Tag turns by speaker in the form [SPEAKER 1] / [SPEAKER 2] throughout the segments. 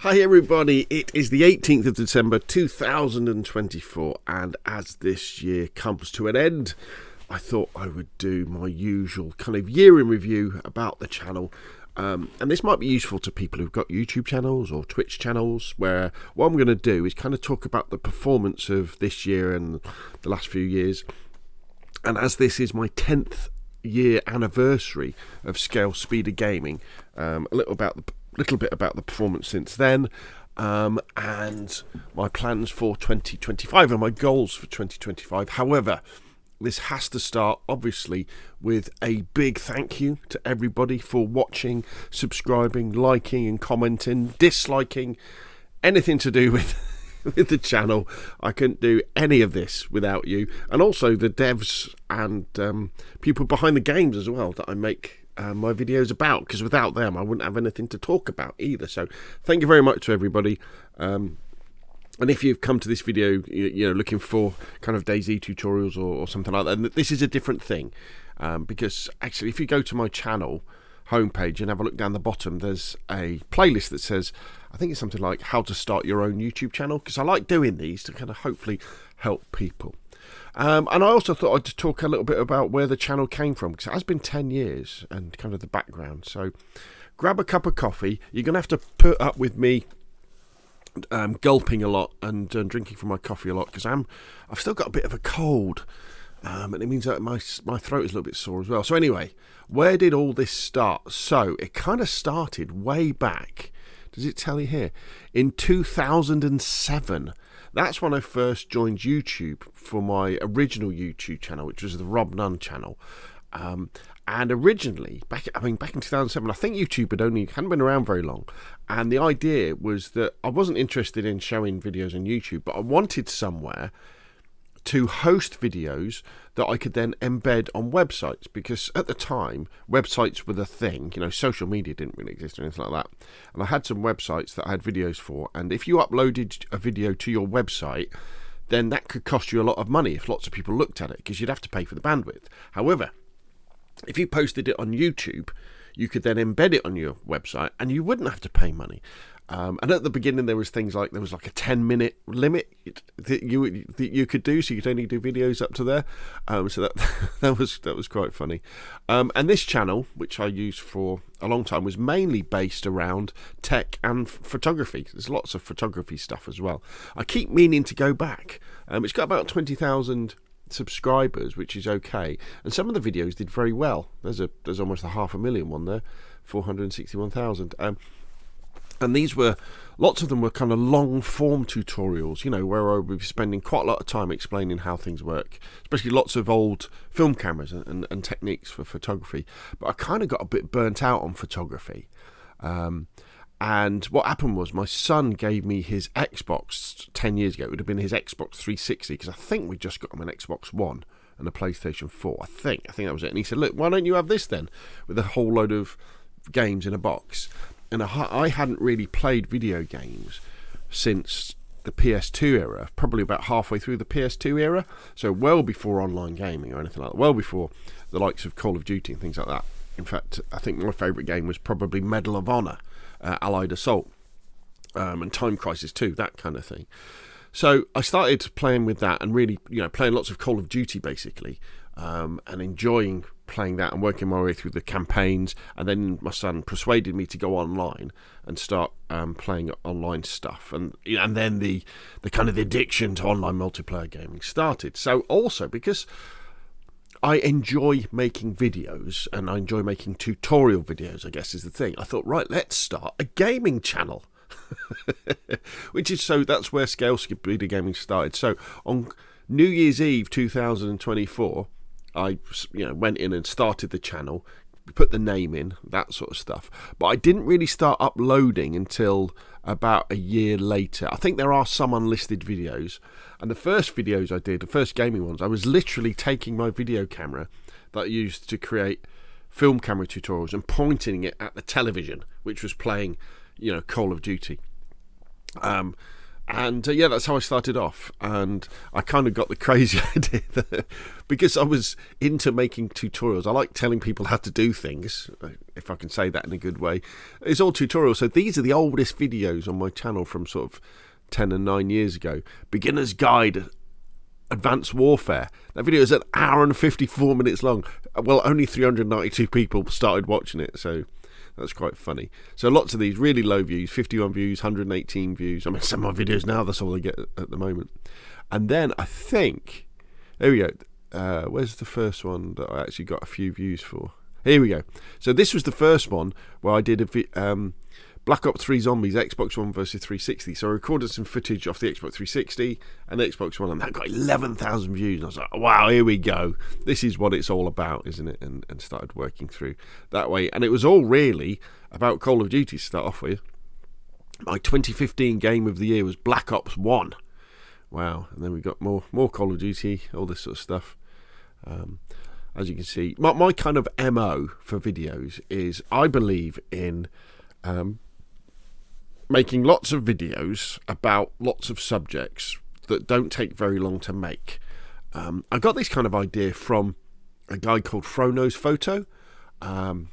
[SPEAKER 1] Hi everybody, it is the 18th of December 2024, and as this year comes to an end, I thought I would do my usual kind of year in review about the channel. And this might be useful to people who've got YouTube channels or Twitch channels, where what I'm going to do is kind of talk about the performance of this year and the last few years. And as this is my 10th year anniversary of Scalespeeder Gaming, a little bit about the performance since then, and my plans for 2025 and my goals for 2025. However, this has to start obviously with a big thank you to everybody for watching, subscribing, liking and commenting, disliking, anything to do with the channel. I couldn't do any of this without you, and also the devs and people behind the games as well that I make my videos about, because without them I wouldn't have anything to talk about either. So thank you very much to everybody. And if you've come to this video, you know, looking for kind of DayZ tutorials or something like that, this is a different thing, because actually if you go to my channel homepage and have a look down the bottom, there's a playlist that says, I think it's something like how to start your own YouTube channel, because I like doing these to kind of hopefully help people. And I also thought I'd talk a little bit about where the channel came from, because it has been 10 years and kind of the background. So grab a cup of coffee. You're going to have to put up with me gulping a lot and drinking from my coffee a lot, because I've still got a bit of a cold, and it means that my throat is a little bit sore as well. So anyway, where did all this start? So it kind of started way back. Does it tell you here? In 2007. That's when I first joined YouTube for my original YouTube channel, which was the Rob Nunn channel. And originally, back in 2007, I think YouTube hadn't been around very long. And the idea was that I wasn't interested in showing videos on YouTube, but I wanted somewhere to host videos that I could then embed on websites, because at the time websites were the thing. You know, social media didn't really exist or anything like that, and I had some websites that I had videos for, and if you uploaded a video to your website, then that could cost you a lot of money if lots of people looked at it, because you'd have to pay for the bandwidth. However, if you posted it on YouTube, you could then embed it on your website and you wouldn't have to pay money. And at the beginning, there was like a 10-minute limit that you could do, so you could only do videos up to there. So that was quite funny. And this channel, which I used for a long time, was mainly based around tech and photography. There's lots of photography stuff as well. I keep meaning to go back. It's got about 20,000 subscribers, which is okay, and some of the videos did very well. There's almost a 500,000 one there, 461,000. And lots of them were kind of long form tutorials, you know, where I would be spending quite a lot of time explaining how things work, especially lots of old film cameras and techniques for photography. But I kind of got a bit burnt out on photography. And what happened was my son gave me his Xbox 10 years ago. It would have been his Xbox 360, because I think we just got him an Xbox One and a PlayStation 4. I think that was it. And he said, look, why don't you have this then, with a whole load of games in a box? And I hadn't really played video games since the PS2 era, probably about halfway through the PS2 era, so well before online gaming or anything like that, well before the likes of Call of Duty and things like that. In fact, I think my favourite game was probably Medal of Honor, Allied Assault, and Time Crisis 2, that kind of thing. So I started playing with that and really, you know, playing lots of Call of Duty basically, and enjoying playing that and working my way through the campaigns. And then my son persuaded me to go online and start playing online stuff, and then the kind of the addiction to online multiplayer gaming started. So also because I enjoy making videos and I enjoy making tutorial videos, I guess is the thing, I thought, right, let's start a gaming channel. That's where Scalespeeder Gaming started. So on New Year's Eve 2024, I went in and started the channel, put the name in, that sort of stuff. But I didn't really start uploading until about a year later. I think there are some unlisted videos, and the first videos I did, the first gaming ones, I was literally taking my video camera that I used to create film camera tutorials and pointing it at the television, which was playing, you know, Call of Duty. And yeah, that's how I started off. And I kind of got the crazy idea that because I was into making tutorials, I like telling people how to do things, if I can say that in a good way. It's all tutorials. So these are the oldest videos on my channel from sort of 10 and 9 years ago. Beginner's Guide, Advanced Warfare. That video is an hour and 54 minutes long. Well, only 392 people started watching it, so that's quite funny. So lots of these really low views, 51 views, 118 views. I mean, some of my videos now, that's all they get at the moment. And then I think, there we go. Where's the first one that I actually got a few views for? Here we go. So this was the first one where I did a Black Ops 3 Zombies, Xbox One versus 360. So I recorded some footage off the Xbox 360 and the Xbox One, and that got 11,000 views. And I was like, wow, here we go. This is what it's all about, isn't it? And started working through that way. And it was all really about Call of Duty to start off with. My 2015 game of the year was Black Ops 1. Wow. And then we got more Call of Duty, all this sort of stuff. As you can see, my kind of MO for videos is I believe in making lots of videos about lots of subjects that don't take very long to make. I got this kind of idea from a guy called Frono's Photo in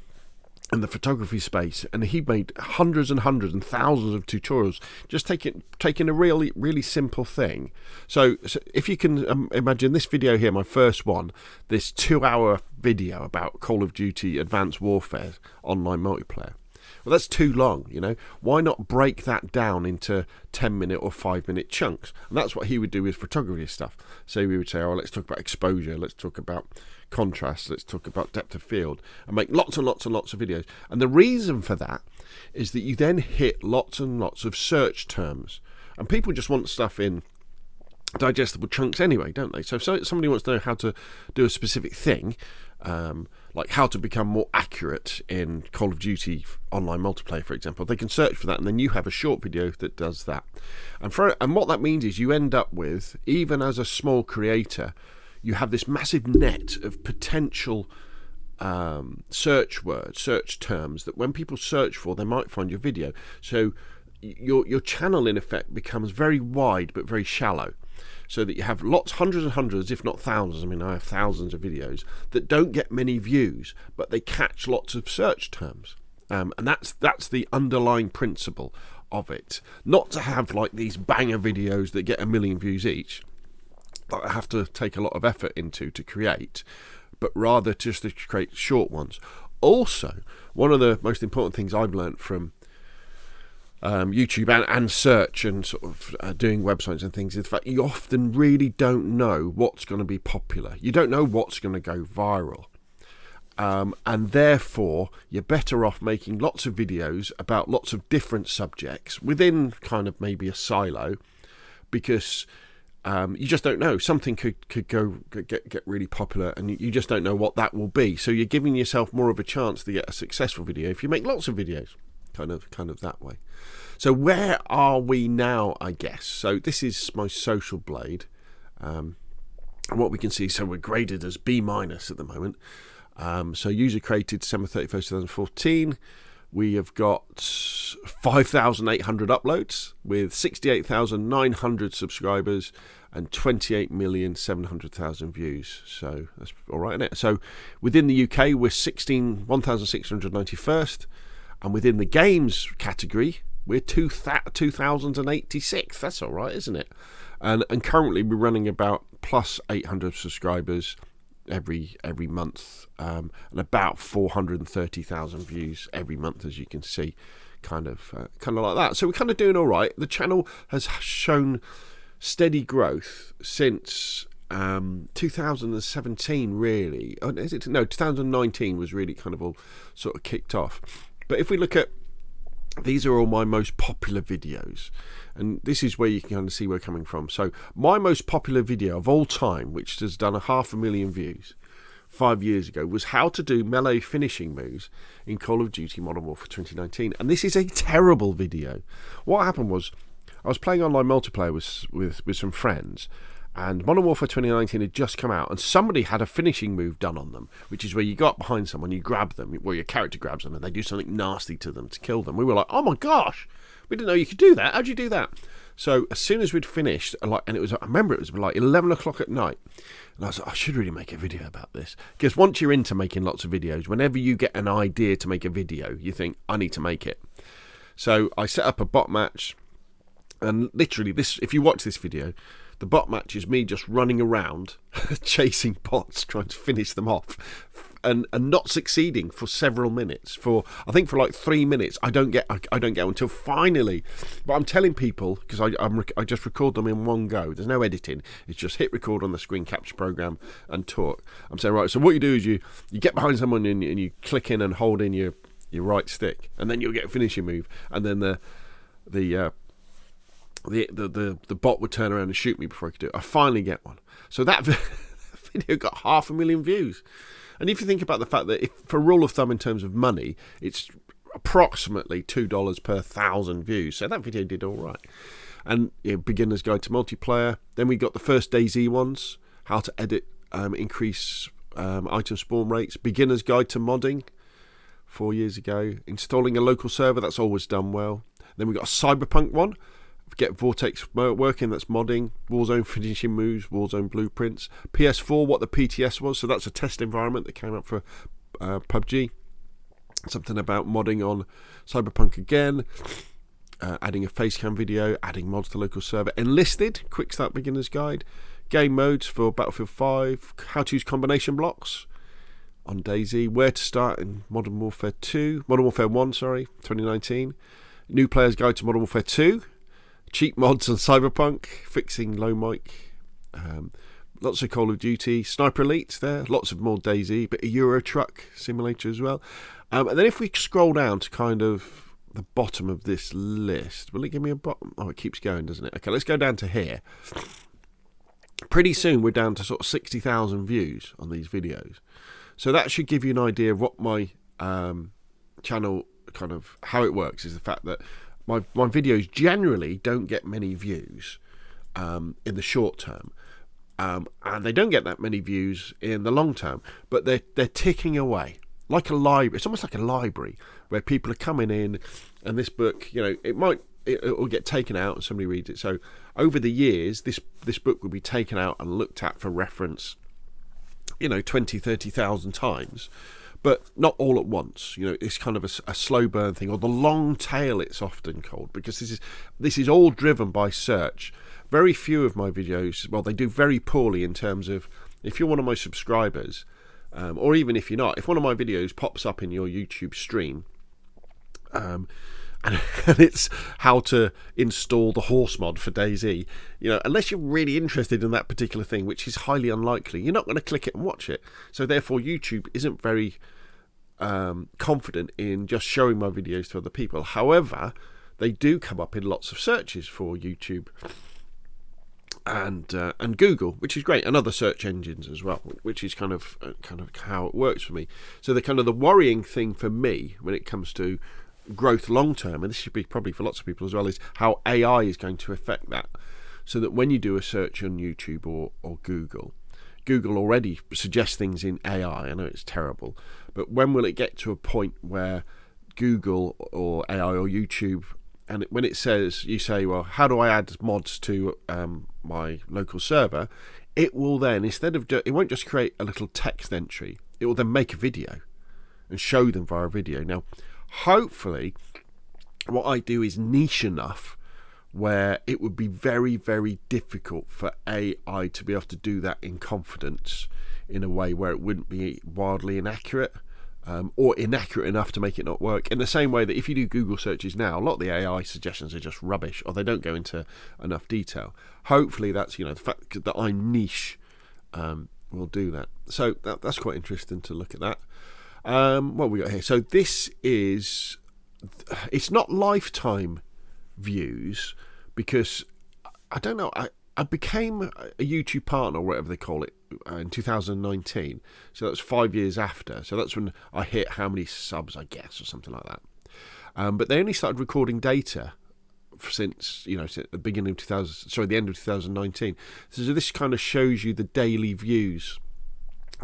[SPEAKER 1] the photography space, and he made hundreds and hundreds and thousands of tutorials just taking a really simple thing. So if you can imagine this video here, my first one, this 2-hour video about Call of Duty Advanced Warfare online multiplayer. Well, that's too long, you know. Why not break that down into 10-minute or 5-minute chunks? And that's what he would do with photography stuff. So we would say, oh, let's talk about exposure, let's talk about contrast, let's talk about depth of field, and make lots and lots and lots of videos. And the reason for that is that you then hit lots and lots of search terms. And people just want stuff in digestible chunks anyway, don't they? So if somebody wants to know how to do a specific thing, like how to become more accurate in Call of Duty online multiplayer, for example, they can search for that, and then you have a short video that does that. And what that means is you end up with, even as a small creator, you have this massive net of potential search words, search terms that when people search for, they might find your video. So your channel in effect becomes very wide but very shallow, so that you have hundreds and hundreds, if not thousands. I mean, I have thousands of videos that don't get many views, but they catch lots of search terms. And that's the underlying principle of it. Not to have like these banger videos that get 1 million views each, that I have to take a lot of effort into to create, but rather just to create short ones. Also, one of the most important things I've learned from YouTube and search and sort of doing websites and things is the fact you often really don't know what's going to be popular. You don't know what's going to go viral. And therefore, you're better off making lots of videos about lots of different subjects within kind of maybe a silo, because you just don't know. Something could get really popular, and you just don't know what that will be. So you're giving yourself more of a chance to get a successful video if you make lots of videos, kind of that way. So where are we now, I guess? So this is my social blade. And what we can see, so we're graded as B- at the moment. So user created December 31st, 2014. We have got 5,800 uploads with 68,900 subscribers and 28,700,000 views. So that's all right, isn't it? So within the UK, we're 1,691st. And within the games category, we're 2,086. That's all right, isn't it? And currently we're running about plus 800 subscribers every month, and about 430,000 views every month, as you can see, kind of like that. So we're kind of doing all right. The channel has shown steady growth since 2017, really. Oh, is it? No, 2019 was really kind of all sort of kicked off. But if we look at, these are all my most popular videos, and this is where you can kind of see where we're coming from. So my most popular video of all time, which has done 500,000 views 5 years ago, was how to do melee finishing moves in Call of Duty Modern Warfare 2019. And this is a terrible video. What happened was, I was playing online multiplayer with some friends, and Modern Warfare 2019 had just come out, and somebody had a finishing move done on them, which is where you go up behind someone, you grab them, where your character grabs them, and they do something nasty to them to kill them. We were like, oh my gosh, we didn't know you could do that. How'd you do that? So as soon as we'd finished, like, and I remember it was like 11 o'clock at night, and I was like, I should really make a video about this, because once you're into making lots of videos, whenever you get an idea to make a video, you think, I need to make it. So I set up a bot match, and literally this, if you watch this video, the bot match is me just running around chasing bots, trying to finish them off, and not succeeding for several minutes. I think for like 3 minutes, I don't get until finally. But I'm telling people, because I just record them in one go. There's no editing. It's just hit record on the screen capture program and talk. I'm saying, right, so what you do is you get behind someone and you click in and hold in your right stick, and then you'll get a finishing move, and then the bot would turn around and shoot me before I could do it. I finally get one. So that video got 500,000 views. And if you think about the fact that, for a rule of thumb in terms of money, it's approximately $2 per 1,000 views. So that video did all right. And beginner's guide to multiplayer. Then we got the first DayZ ones, how to edit, increase item spawn rates. Beginner's guide to modding 4 years ago. Installing a local server, that's always done well. Then we got a Cyberpunk one. Get Vortex working, that's modding. Warzone finishing moves, Warzone blueprints. PS4, what the PTS was, so that's a test environment that came up for PUBG. Something about modding on Cyberpunk again. Adding a facecam video, adding mods to local server. Enlisted, quick start beginner's guide. Game modes for Battlefield 5. How to use combination blocks on DayZ. Where to start in Modern Warfare 1, 2019. New player's guide to Modern Warfare 2. Cheap mods on Cyberpunk, fixing low mic, lots of Call of Duty, Sniper Elite there, lots of more DayZ, bit of Euro Truck Simulator as well. And then if we scroll down to kind of the bottom of this list, will it give me a bottom? Oh, it keeps going, doesn't it? Okay, let's go down to here. Pretty soon we're down to sort of 60,000 views on these videos. So that should give you an idea of what my channel, kind of how it works, is the fact that my videos generally don't get many views in the short term, and they don't get that many views in the long term, but they're ticking away like a library. It's almost like a library where people are coming in, and this book, it will get taken out and somebody reads it. So over the years, this book will be taken out and looked at for reference, 20, 30,000 times. But not all at once. It's kind of a slow burn thing, or the long tail, it's often called, because this is all driven by search. Very few of my videos, well, they do very poorly in terms of, if you're one of my subscribers, or even if you're not, if one of my videos pops up in your YouTube stream, and it's how to install the horse mod for DayZ, unless you're really interested in that particular thing, which is highly unlikely, you're not going to click it and watch it. So therefore YouTube isn't very confident in just showing my videos to other people. However, they do come up in lots of searches for YouTube and Google, which is great, and other search engines as well, which is kind of how it works for me. So the worrying thing for me when it comes to growth long term, and this should be probably for lots of people as well, is how AI is going to affect that. So that when you do a search on YouTube or Google already suggests things in AI. I know it's terrible, but when will it get to a point where Google or AI or YouTube, and when it says, you say, well, how do I add mods to my local server? It will then, it won't just create a little text entry, it will then make a video and show them via video. Now, hopefully, what I do is niche enough where it would be very, very difficult for AI to be able to do that in confidence in a way where it wouldn't be wildly inaccurate, or inaccurate enough to make it not work. In the same way that if you do Google searches now, a lot of the AI suggestions are just rubbish, or they don't go into enough detail. Hopefully that's, the fact that I'm niche will do that. So that's quite interesting to look at that. What we got here? So this is, it's not lifetime views, because I don't know, I became a YouTube partner, or whatever they call it, in 2019. So that's 5 years after. So that's when I hit how many subs, I guess, or something like that. But they only started recording data since, since the beginning of the end of 2019. So this kind of shows you the daily views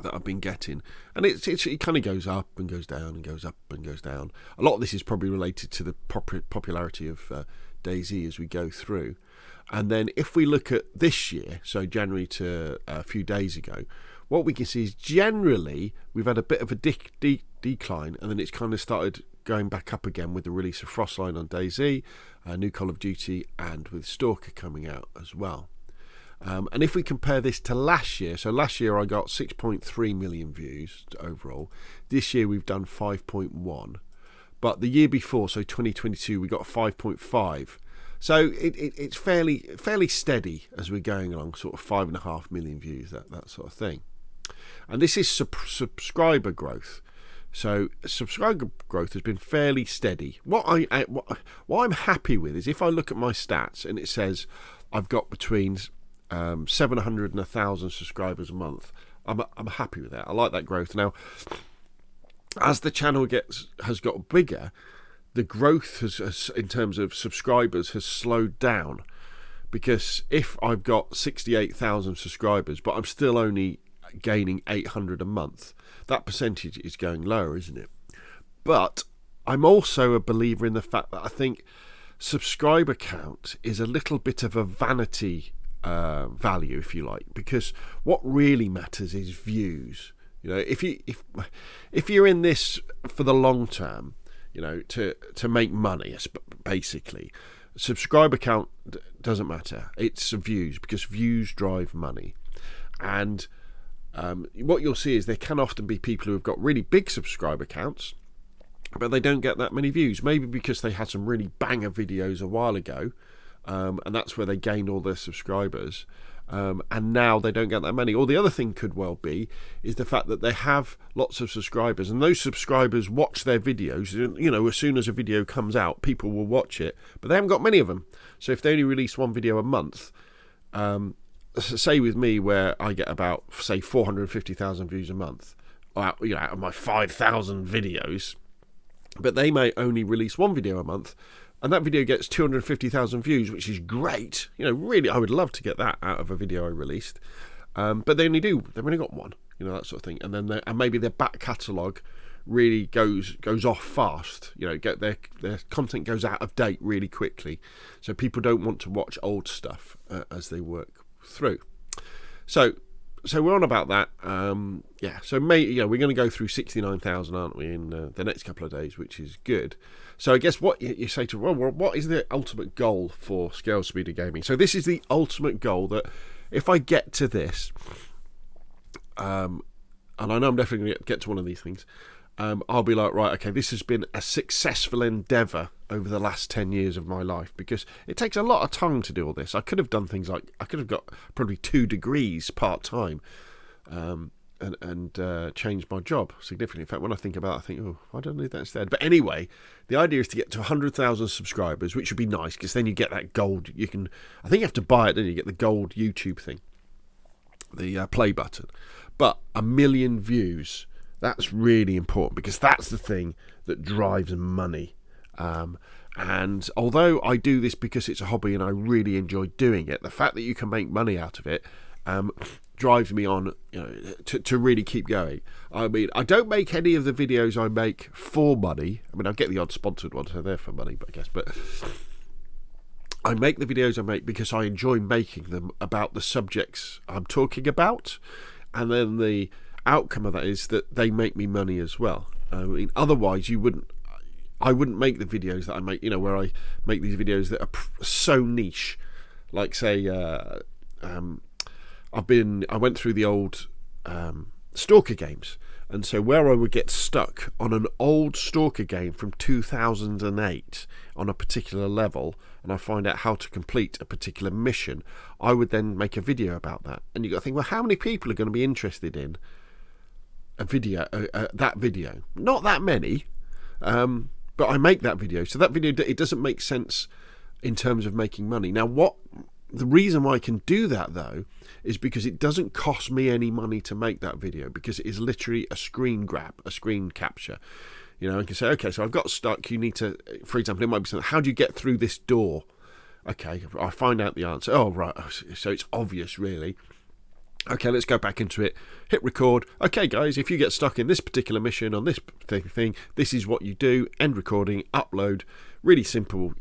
[SPEAKER 1] that I've been getting, and it kind of goes up and goes down and goes up and goes down. A lot of this is probably related to the popularity of DayZ as we go through. And then if we look at this year, so January to a few days ago, what we can see is generally we've had a bit of a decline, and then it's kind of started going back up again with the release of Frostline on DayZ, new Call of Duty, and with Stalker coming out as well. And if we compare this to last year, so last year I got 6.3 million views overall. This year we've done 5.1. But the year before, so 2022, we got 5.5. So it's fairly steady as we're going along, sort of 5.5 million views, that sort of thing. And this is subscriber growth. So subscriber growth has been fairly steady. What I'm happy with is if I look at my stats and it says I've got between 700 and 1,000 subscribers a month, I'm happy with that. I like that growth. Now, as the channel has got bigger, the growth has in terms of subscribers has slowed down, because if I've got 68,000 subscribers but I'm still only gaining 800 a month, that percentage is going lower, isn't it? But I'm also a believer in the fact that I think subscriber count is a little bit of a vanity value, if you like, because what really matters is views. You know, if you're in this for the long term, you know, to make money, basically, subscriber count doesn't matter. It's views, because views drive money. And what you'll see is there can often be people who have got really big subscriber counts, but they don't get that many views. Maybe because they had some really banger videos a while ago, and that's where they gained all their subscribers, and now they don't get that many. Or the other thing could well be is the fact that they have lots of subscribers, and those subscribers watch their videos. You know, as soon as a video comes out, people will watch it, but they haven't got many of them. So if they only release one video a month, say with me, where I get about, say, 450,000 views a month, out of my 5,000 videos, but they may only release one video a month, and that video gets 250,000 views, which is great. You know, really, I would love to get that out of a video I released. But they only do. They've only got one. You know, that sort of thing. And then maybe their back catalogue really goes off fast. You know, their content goes out of date really quickly. So people don't want to watch old stuff as they work through. So we're on about that. So we're going to go through 69,000, aren't we, in the next couple of days, which is good. So I guess what you say to, well, what is the ultimate goal for Scalespeeder Gaming? So this is the ultimate goal, that if I get to this, and I know I'm definitely going to get to one of these things, I'll be like, right, okay, this has been a successful endeavour over the last 10 years of my life, because it takes a lot of time to do all this. I could have done things like, I could have got probably 2 degrees part-time, and changed my job significantly. In fact, when I think about it, I think, oh, why don't I do that instead? But anyway, the idea is to get to 100,000 subscribers, which would be nice, because then you get that gold. I think you have to buy it, then you get the gold YouTube thing, the play button. But 1 million views, that's really important, because that's the thing that drives money. And although I do this because it's a hobby and I really enjoy doing it, the fact that you can make money out of it drives me on, to really keep going. I mean, I don't make any of the videos I make for money. I mean, I get the odd sponsored ones, so they're for money, but I guess. But I make the videos I make because I enjoy making them about the subjects I'm talking about, and then the outcome of that is that they make me money as well. I mean, otherwise I wouldn't make the videos that I make, where I make these videos that are so niche. Like, say, I went through the old Stalker games, and so where I would get stuck on an old Stalker game from 2008 on a particular level, and I find out how to complete a particular mission, I would then make a video about that. And you got to think, well, how many people are going to be interested in a video, that video? Not that many. But I make that video, so that video, it doesn't make sense in terms of making money. Now, the reason why I can do that, though, is because it doesn't cost me any money to make that video, because it is literally a screen grab, a screen capture. I can say, okay, so I've got stuck. You need to, for example, it might be something, how do you get through this door? Okay, I find out the answer. Oh, right, so it's obvious, really. Okay, let's go back into it. Hit record. Okay, guys, if you get stuck in this particular mission on this thing, this is what you do. End recording, upload. Really simple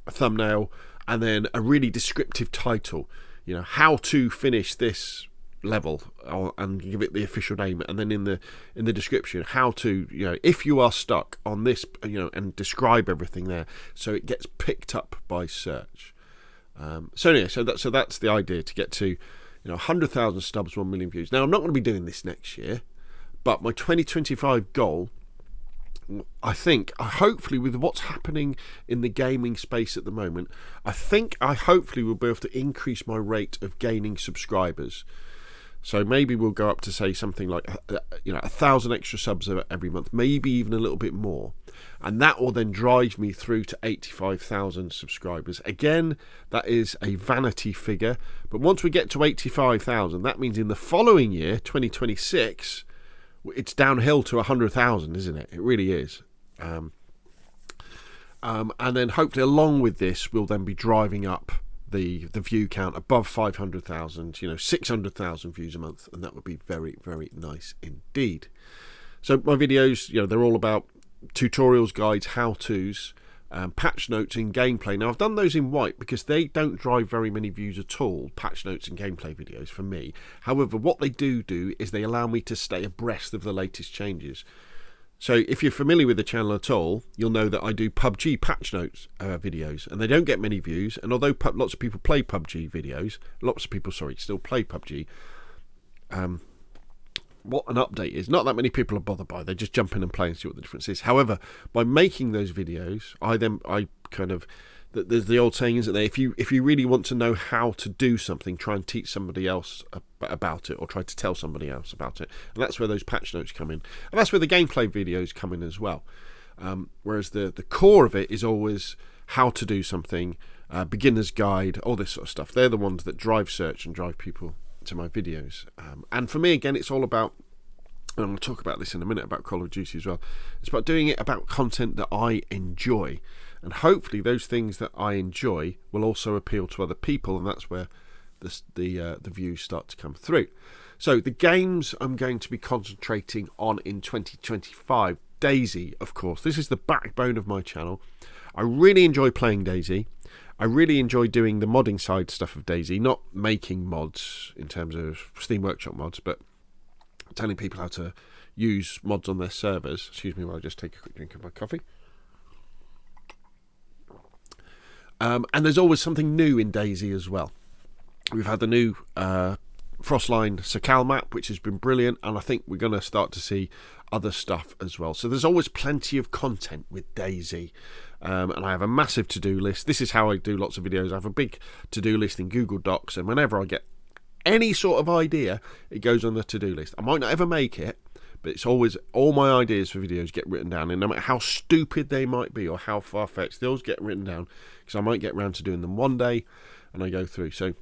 [SPEAKER 1] thumbnail, and then a really descriptive title. You know, how to finish this level, and give it the official name, and then in the description, how to, you know, if you are stuck on this, you know, and describe everything there, so it gets picked up by search. So that's the idea, to get to, you know, 100,000 subs, 1 million views. Now, I'm not going to be doing this next year, but my 2025 goal, I think, hopefully with what's happening in the gaming space at the moment, I hopefully will be able to increase my rate of gaining subscribers. So maybe we'll go up to, say, something like, 1,000 extra subs every month, maybe even a little bit more. And that will then drive me through to 85,000 subscribers. Again, that is a vanity figure. But once we get to 85,000, that means in the following year, 2026, it's downhill to 100,000, isn't it? It really is. And then hopefully along with this, we'll then be driving up the view count above 500,000, 600,000 views a month. And that would be very, very nice indeed. So my videos, they're all about tutorials, guides, how-tos, patch notes and gameplay. Now, I've done those in white because they don't drive very many views at all, patch notes and gameplay videos for me. However, what they do is they allow me to stay abreast of the latest changes. So if you're familiar with the channel at all, you'll know that I do PUBG patch notes videos, and they don't get many views. And although lots of people play PUBG videos, still play PUBG, what an update is, not that many people are bothered by. They just jump in and play and see what the difference is. However, by making those videos, there's the old saying, isn't there? If you really want to know how to do something, try and teach somebody else about it, or try to tell somebody else about it. And that's where those patch notes come in, and that's where the gameplay videos come in as well. Whereas the core of it is always how to do something, beginner's guide, all this sort of stuff. They're the ones that drive search and drive people to my videos. And for me, again, it's all about, and I'm going to talk about this in a minute about Call of Duty as well, it's about doing it about content that I enjoy, and hopefully those things that I enjoy will also appeal to other people, and that's where the views start to come through. So the games I'm going to be concentrating on in 2025, DayZ, of course. This is the backbone of my channel. I really enjoy playing DayZ. I really enjoy doing the modding side stuff of DayZ, not making mods in terms of Steam Workshop mods, but telling people how to use mods on their servers. Excuse me while I just take a quick drink of my coffee. And there's always something new in DayZ as well. We've had the new Frostline Sakal map, which has been brilliant, and I think we're going to start to see other stuff as well. So there's always plenty of content with DayZ. And I have a massive to-do list. This is how I do lots of videos. I have a big to-do list in Google Docs, and whenever I get any sort of idea, it goes on the to-do list. I might not ever make it, but it's always, all my ideas for videos get written down, and no matter how stupid they might be or how far-fetched, they always get written down, because I might get around to doing them one day, and I go through. So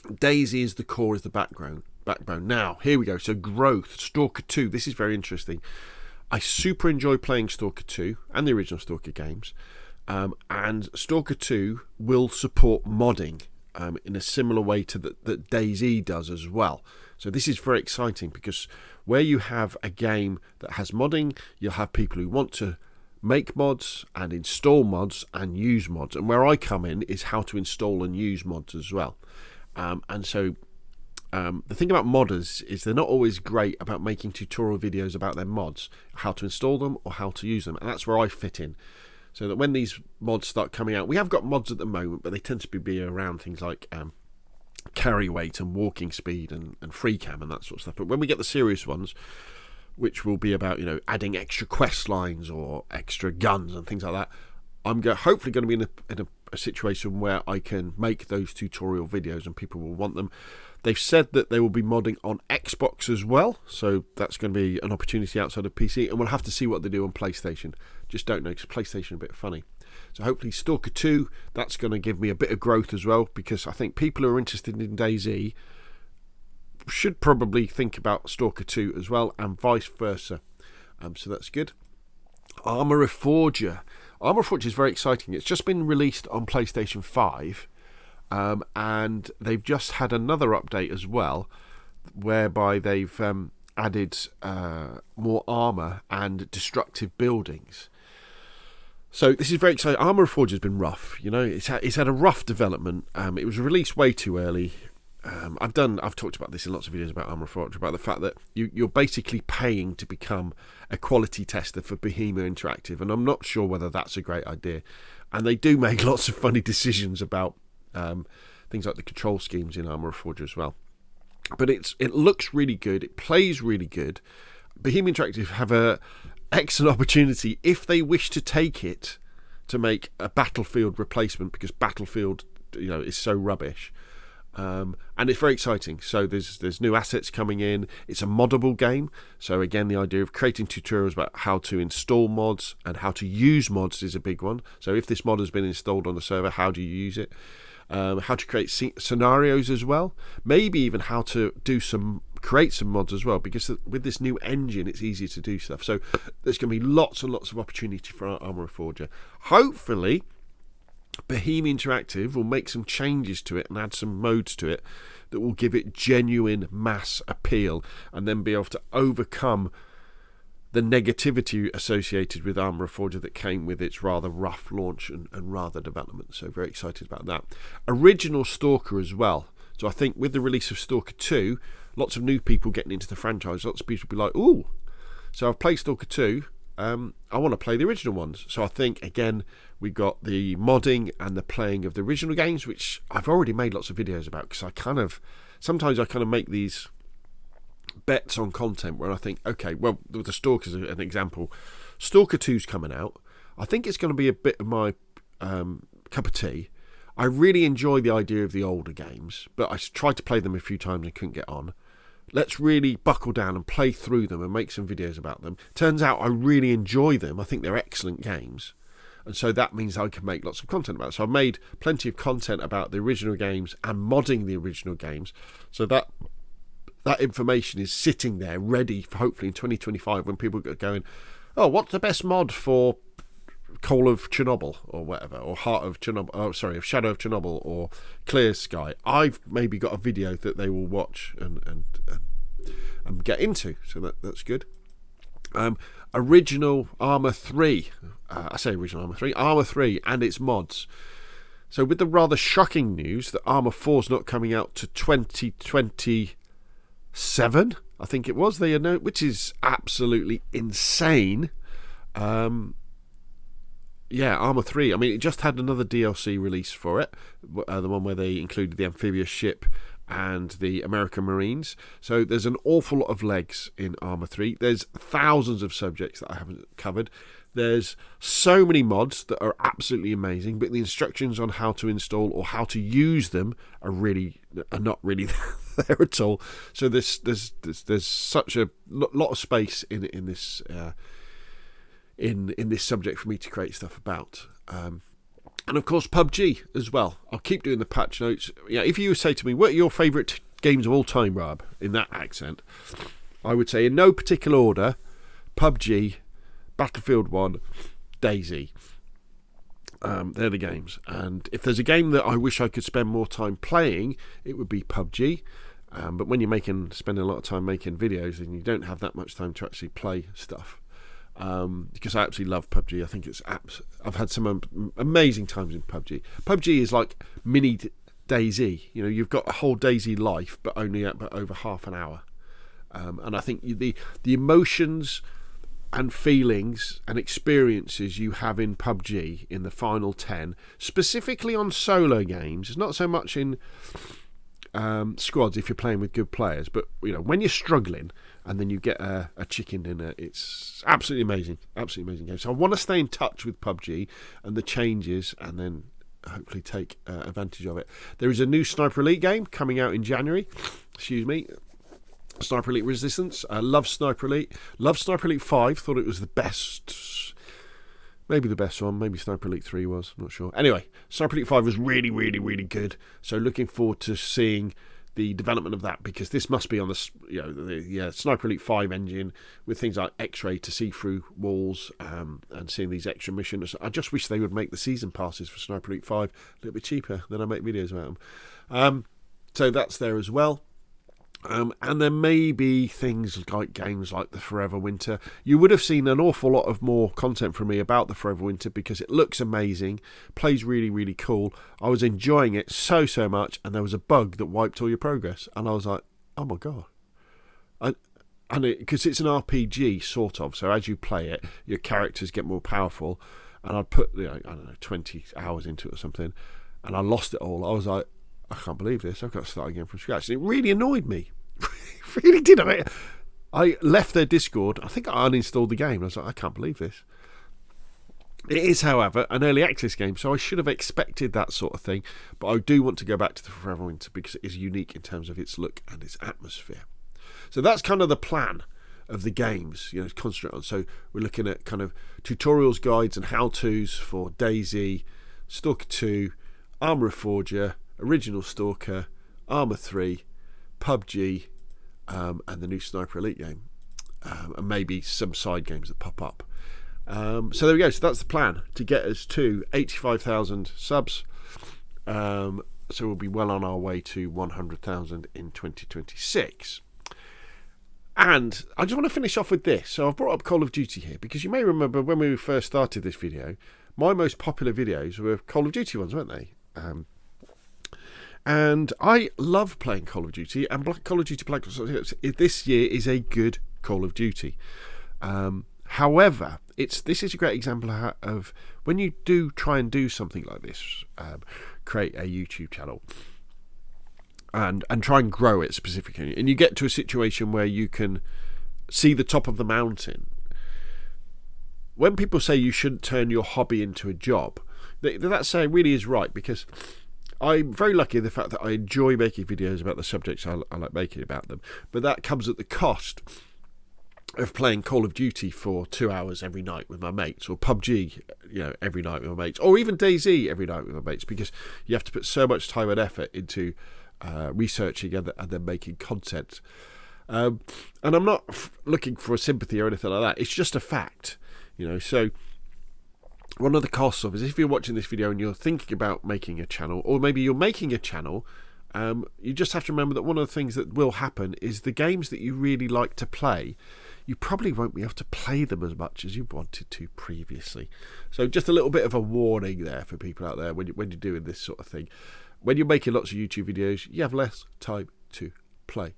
[SPEAKER 1] DayZ is the core, is the backbone. Now, here we go. So growth, Stalker 2. This is very interesting. I super enjoy playing Stalker 2 and the original Stalker games, and Stalker 2 will support modding in a similar way to that DayZ does as well. So this is very exciting, because where you have a game that has modding, you'll have people who want to make mods and install mods and use mods, and where I come in is how to install and use mods as well. And so the thing about modders is they're not always great about making tutorial videos about their mods, how to install them or how to use them, and that's where I fit in. So that when these mods start coming out, we have got mods at the moment, but they tend to be around things like carry weight and walking speed and free cam and that sort of stuff. But when we get the serious ones, which will be about adding extra quest lines or extra guns and things like that, I'm hopefully going to be in a situation where I can make those tutorial videos and people will want them. They've said that they will be modding on Xbox as well, so that's going to be an opportunity outside of PC, and we'll have to see what they do on PlayStation. Just don't know, because PlayStation is a bit funny. So hopefully Stalker 2, that's going to give me a bit of growth as well, because I think people who are interested in DayZ should probably think about Stalker 2 as well, and vice versa. So that's good. Armour Reforger. Armour Reforger is very exciting. It's just been released on PlayStation 5. and they've just had another update as well, whereby they've added more armour and destructive buildings. So this is very exciting. Arma Reforged has been rough, it's had a rough development. It was released way too early. I've talked about this in lots of videos about Arma Reforged, about the fact that you're basically paying to become a quality tester for Behemoth Interactive, and I'm not sure whether that's a great idea. And they do make lots of funny decisions about things like the control schemes in Arma Reforged as well. But it looks really good. It plays really good. Behemoth Interactive have a excellent opportunity, if they wish to take it, to make a Battlefield replacement, because Battlefield is so rubbish. And it's very exciting. So there's new assets coming in. It's a moddable game. So again, the idea of creating tutorials about how to install mods and how to use mods is a big one. So if this mod has been installed on the server, how do you use it? How to create scenarios as well. Maybe even how to create some mods as well, because with this new engine it's easier to do stuff. So there's going to be lots and lots of opportunity for Arma Reforged. Hopefully Behemoth Interactive will make some changes to it and add some modes to it that will give it genuine mass appeal, and then be able to overcome the negativity associated with Arma Reforged that came with its rather rough launch and rather development. So very excited about that. Original Stalker as well. So I think with the release of Stalker 2, lots of new people getting into the franchise, lots of people will be like, ooh, so I've played Stalker 2, I want to play the original ones. So I think, again, we got the modding and the playing of the original games, which I've already made lots of videos about, because sometimes I kind of make these bets on content where I think, okay, well, the Stalker's an example. Stalker 2's coming out. I think it's going to be a bit of my cup of tea. I really enjoy the idea of the older games, but I tried to play them a few times and couldn't get on. Let's really buckle down and play through them and make some videos about them. Turns out I really enjoy them. I think they're excellent games. And so that means I can make lots of content about it. So I've made plenty of content about the original games and modding the original games. So that information is sitting there ready for hopefully in 2025 when people are going, oh, what's the best mod for Coal of Chernobyl or whatever, or Heart of Chernobyl, of Shadow of Chernobyl or Clear Sky. I've maybe got a video that they will watch and get into, so that's good. Original Arma 3, Arma 3 and its mods. So with the rather shocking news that Arma 4 is not coming out to 2027, I think it was, they announced, which is absolutely insane. Arma 3, I mean, it just had another DLC release for it, the one where they included the amphibious ship and the American Marines. So there's an awful lot of legs in Arma 3. There's thousands of subjects that I haven't covered. There's so many mods that are absolutely amazing, but the instructions on how to install or how to use them are not really there at all. So there's such a lot of space in this in this subject for me to create stuff about. And of course PUBG as well. I'll keep doing the patch notes. Yeah, if you say to me, what are your favourite games of all time, Rob, in that accent, I would say in no particular order: PUBG, Battlefield 1, DayZ. They're the games. And if there's a game that I wish I could spend more time playing, it would be PUBG. But when you're spending a lot of time making videos, then you don't have that much time to actually play stuff. Because I absolutely love PUBG. I think I've had some amazing times in PUBG. PUBG is like mini DayZ. You've got a whole DayZ life, but only over half an hour. And I think the emotions and feelings and experiences you have in PUBG in the final 10, specifically on solo games, it's not so much in squads if you're playing with good players, but when you're struggling and then you get a chicken dinner, it's absolutely amazing game. So I want to stay in touch with PUBG and the changes, and then hopefully take advantage of it. There is a new Sniper Elite game coming out in January. Sniper Elite Resistance. I love Sniper Elite. Love Sniper Elite 5. Thought it was the best. Maybe the best one. Maybe Sniper Elite 3 was. Not sure. Anyway, Sniper Elite 5 was really, really, really good. So looking forward to seeing the development of that, because this must be on the Sniper Elite 5 engine with things like X-ray to see through walls, and seeing these extra missions. I just wish they would make the season passes for Sniper Elite 5 a little bit cheaper than I make videos about them. So that's there as well. And there may be things like games like the Forever Winter. You would have seen an awful lot of more content from me about the Forever Winter because it looks amazing, plays really, really cool. I was enjoying it so much, and there was a bug that wiped all your progress, and I was like, oh my god. Because it's an RPG sort of, so as you play it, your characters get more powerful. And I'd put 20 hours into it or something, and I lost it all. I was like, I can't believe this. I've got to start again from scratch. And it really annoyed me. It really did. I left their Discord. I think I uninstalled the game. I was like, I can't believe this. It is, however, an early access game, so I should have expected that sort of thing. But I do want to go back to the Forever Winter because it is unique in terms of its look and its atmosphere. So that's kind of the plan of the games, concentrate on. So we're looking at kind of tutorials, guides, and how-tos for DayZ, Stalker 2, Armour Forger, Original Stalker, Armour 3, PUBG, and the new Sniper Elite game, and maybe some side games that pop up. So there we go. So that's the plan, to get us to 85,000 subs. So we'll be well on our way to 100,000 in 2026. And I just want to finish off with this. So I've brought up Call of Duty here because you may remember when we first started this video, my most popular videos were Call of Duty ones, weren't they? And I love playing Call of Duty, and Call of Duty Black Ops this year is a good Call of Duty. However, this is a great example of when you do try and do something like this, create a YouTube channel and try and grow it specifically, and you get to a situation where you can see the top of the mountain. When people say you shouldn't turn your hobby into a job, that saying really is right, because I'm very lucky in the fact that I enjoy making videos about the subjects I like making about them, but that comes at the cost of playing Call of Duty for 2 hours every night with my mates, or PUBG, every night with my mates, or even DayZ every night with my mates, because you have to put so much time and effort into researching and then making content. And I'm not looking for a sympathy or anything like that. It's just a fact, So one of the costs of it is, if you're watching this video and you're thinking about making a channel, or maybe you're making a channel, you just have to remember that one of the things that will happen is the games that you really like to play, you probably won't be able to play them as much as you wanted to previously. So just a little bit of a warning there for people out there when you're doing this sort of thing. When you're making lots of YouTube videos, you have less time to play.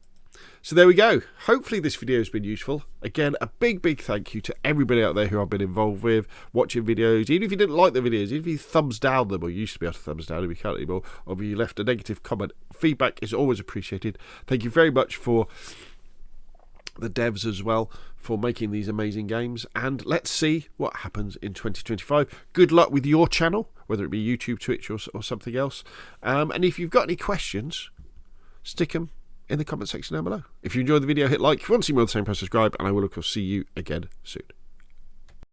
[SPEAKER 1] So there we go. Hopefully this video has been useful. Again, a big thank you to everybody out there who I've been involved with, watching videos. Even if you didn't like the videos, even if you thumbs down them, or you used to be able to thumbs down, and we can't anymore, or if you left a negative comment, feedback is always appreciated. Thank you very much for the devs as well for making these amazing games, and let's see what happens in 2025. Good luck with your channel, whether it be YouTube, Twitch, or something else. And if you've got any questions, stick them in the comment section down below. If you enjoyed the video, hit like. If you want to see more of the same, press subscribe, and I will of course see you again soon.